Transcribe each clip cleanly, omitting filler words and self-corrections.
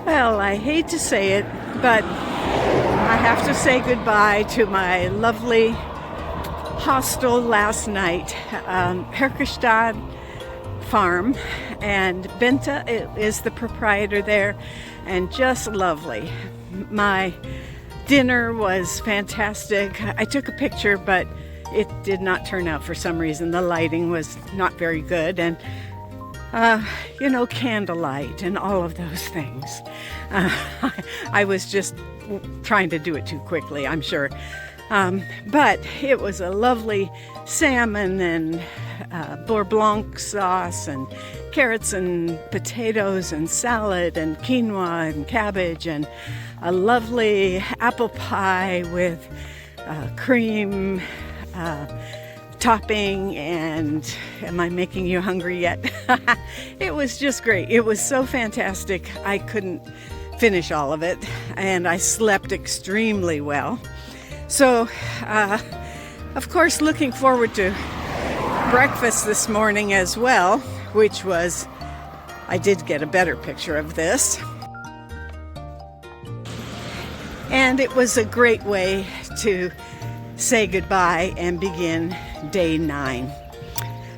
Well, I hate to say it, but I have to say goodbye to my lovely hostel last night, Herkestad farm, and Bente is the proprietor there, and just lovely. My dinner was fantastic. I took a picture, but it did not turn out for some reason. The lighting was not very good, and candlelight and all of those things. I was just trying to do it too quickly, I'm sure. But it was a lovely salmon and beurre blanc sauce and carrots and potatoes and salad and quinoa and cabbage and a lovely apple pie with cream topping, and am I making you hungry yet? It was just great. It was so fantastic. I couldn't finish all of it, and I slept extremely well. So, of course, looking forward to breakfast this morning as well, which was, I did get a better picture of this. And it was a great way to say goodbye and begin day 9.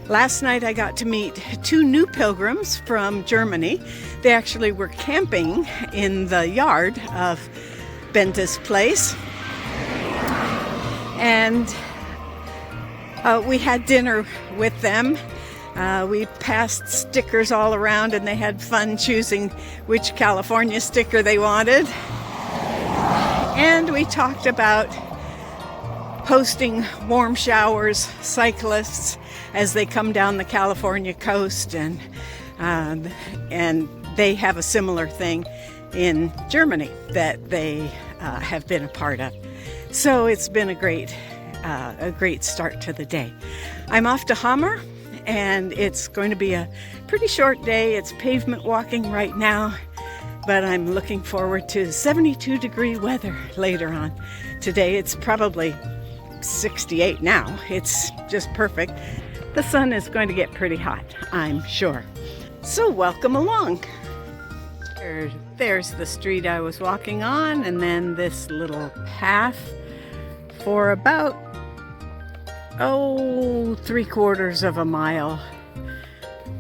Last night I got to meet 2 new pilgrims from Germany. They actually were camping in the yard of Bente's place. And we had dinner with them. We passed stickers all around, and they had fun choosing which California sticker they wanted. And we talked about hosting warm showers, cyclists, as they come down the California coast, and they have a similar thing in Germany that they have been a part of. So it's been a great start to the day. I'm off to Hamar, and it's going to be a pretty short day. It's pavement walking right now, but I'm looking forward to 72-degree weather later on today. It's probably 68 now. It's just perfect. The sun is going to get pretty hot, I'm sure. So welcome along. There's the street I was walking on, and then this little path for about 3/4 of a mile.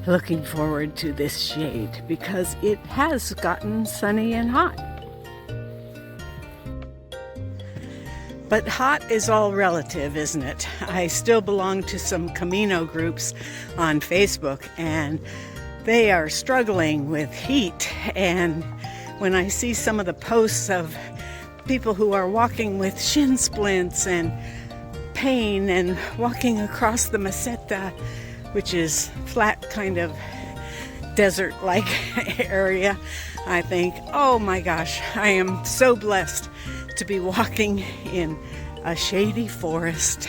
Looking forward to this shade because it has gotten sunny and hot. But hot is all relative, isn't it? I still belong to some Camino groups on Facebook, and they are struggling with heat. And when I see some of the posts of people who are walking with shin splints and pain and walking across the Meseta, which is flat kind of desert-like area, I think, oh my gosh, I am so blessed to be walking in a shady forest.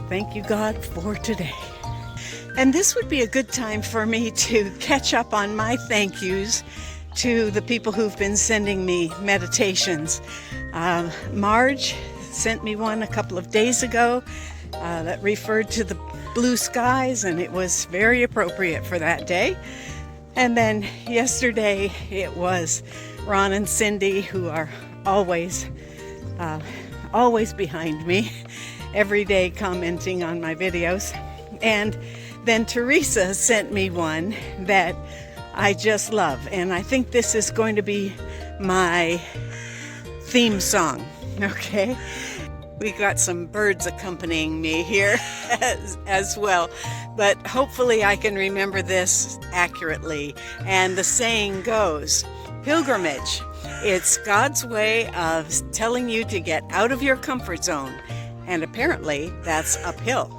Thank you, God, for today. And this would be a good time for me to catch up on my thank yous to the people who've been sending me meditations. Marge sent me one a couple of days ago that referred to the blue skies, and it was very appropriate for that day. And then yesterday it was Ron and Cindy, who are always behind me, every day commenting on my videos. And then Teresa sent me one that I just love, and I think this is going to be my theme song. Okay, we got some birds accompanying me here as well, but hopefully I can remember this accurately. And the saying goes, pilgrimage, it's God's way of telling you to get out of your comfort zone, and apparently that's uphill.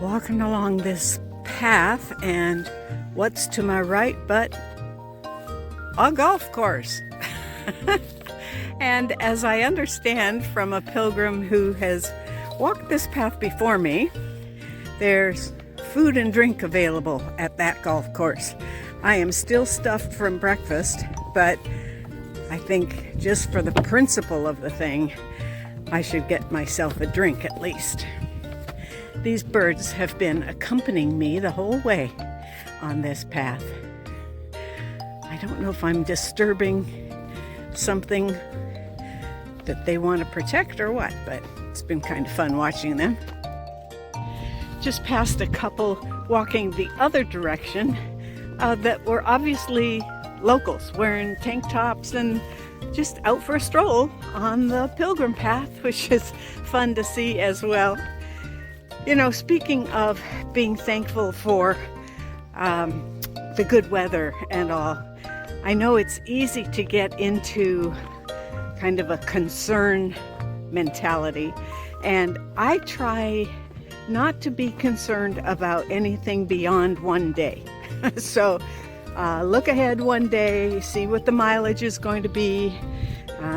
Walking along this path, and what's to my right but a golf course. And as I understand from a pilgrim who has walked this path before me, there's food and drink available at that golf course. I am still stuffed from breakfast, but I think just for the principle of the thing, I should get myself a drink at least. These birds have been accompanying me the whole way on this path. I don't know if I'm disturbing something that they want to protect or what, but it's been kind of fun watching them. Just passed a couple walking the other direction that were obviously locals, wearing tank tops and just out for a stroll on the pilgrim path, which is fun to see as well. You know, speaking of being thankful for the good weather and all, I know it's easy to get into kind of a concern mentality, and I try not to be concerned about anything beyond one day. So look ahead one day, see what the mileage is going to be,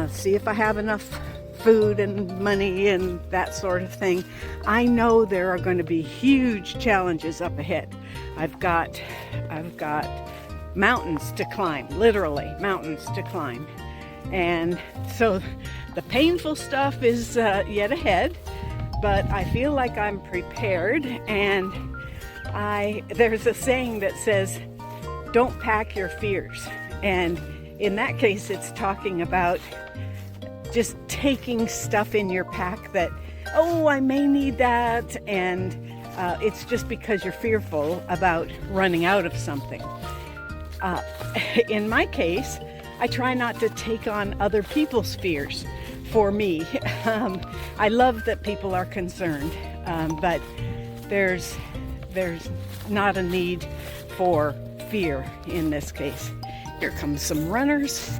see if I have enough food and money and that sort of thing. I know there are going to be huge challenges up ahead. I've got mountains to climb, literally mountains to climb. And so the painful stuff is yet ahead, but I feel like I'm prepared. And there's a saying that says, don't pack your fears. And in that case, it's talking about just taking stuff in your pack that, oh, I may need that. And it's just because you're fearful about running out of something. In my case, I try not to take on other people's fears for me. I love that people are concerned, but there's not a need for fear in this case. Here comes some runners.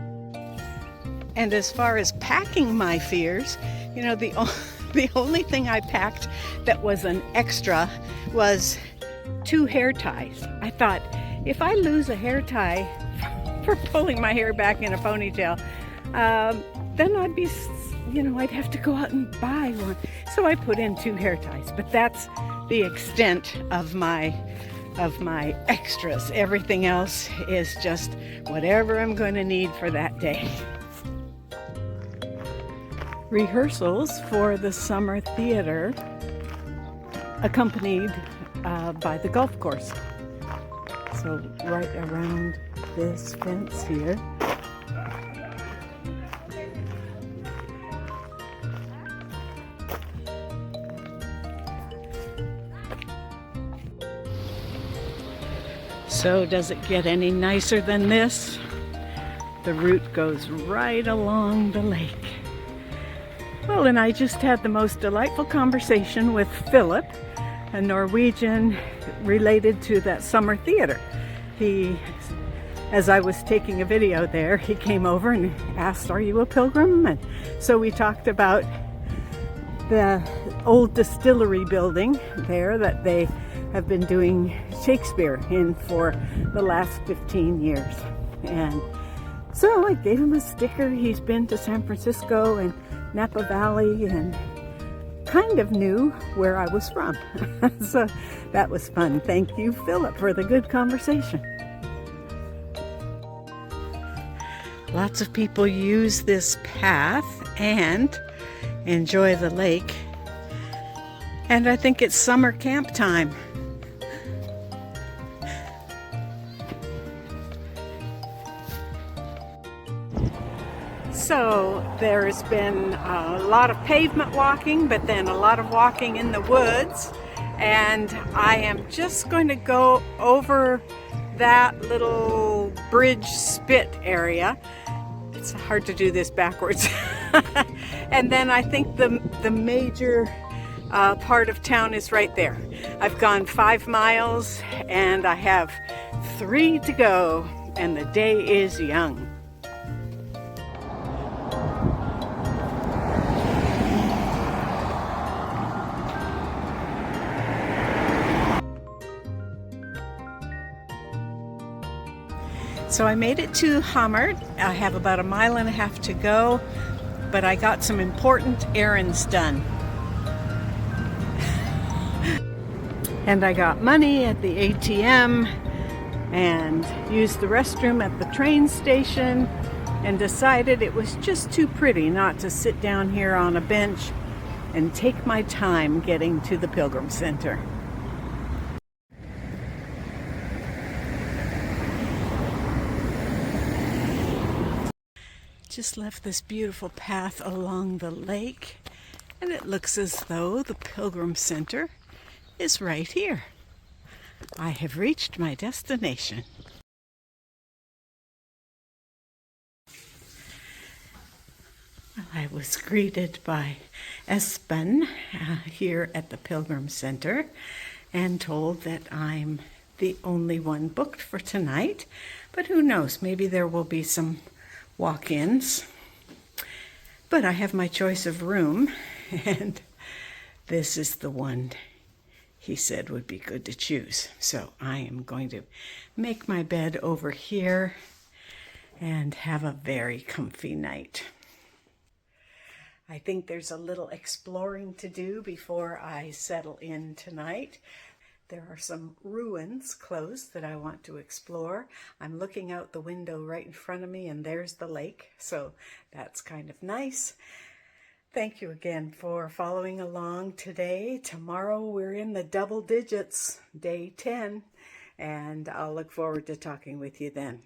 And as far as packing my fears, you know, the only thing I packed that was an extra was 2 hair ties. I thought, if I lose a hair tie for pulling my hair back in a ponytail, then I'd be, you know, I'd have to go out and buy one. So I put in 2 hair ties, but that's the extent of my extras. Everything else is just whatever I'm going to need for that day. Rehearsals for the summer theater, accompanied by the golf course. So right around this fence here. So does it get any nicer than this? The route goes right along the lake. Well, and I just had the most delightful conversation with Philip, a Norwegian related to that summer theater. He, as I was taking a video there, he came over and asked, "Are you a pilgrim?" And so we talked about the old distillery building there that they have been doing Shakespeare in for the last 15 years. And so I gave him a sticker. He's been to San Francisco and Napa Valley and kind of knew where I was from. So that was fun. Thank you, Philip, for the good conversation. Lots of people use this path and enjoy the lake. And I think it's summer camp time. So there's been a lot of pavement walking, but then a lot of walking in the woods. And I am just going to go over that little bridge spit area. It's hard to do this backwards. And then I think the major part of town is right there. I've gone 5 miles and I have 3 to go, and the day is young. So I made it to Hamar. I have about 1.5 miles to go, but I got some important errands done. And I got money at the ATM and used the restroom at the train station and decided it was just too pretty not to sit down here on a bench and take my time getting to the Pilgrim Center. just left this beautiful path along the lake, and it looks as though the Pilgrim Center is right here. I have reached my destination. Well, I was greeted by Espen here at the Pilgrim Center and told that I'm the only one booked for tonight, but who knows, maybe there will be some walk-ins. But I have my choice of room, and this is the one he said would be good to choose. So I am going to make my bed over here and have a very comfy night. I think there's a little exploring to do before I settle in tonight. There are some ruins close that I want to explore. I'm looking out the window right in front of me, and there's the lake, so that's kind of nice. Thank you again for following along today. Tomorrow we're in the double digits, day 10, and I'll look forward to talking with you then.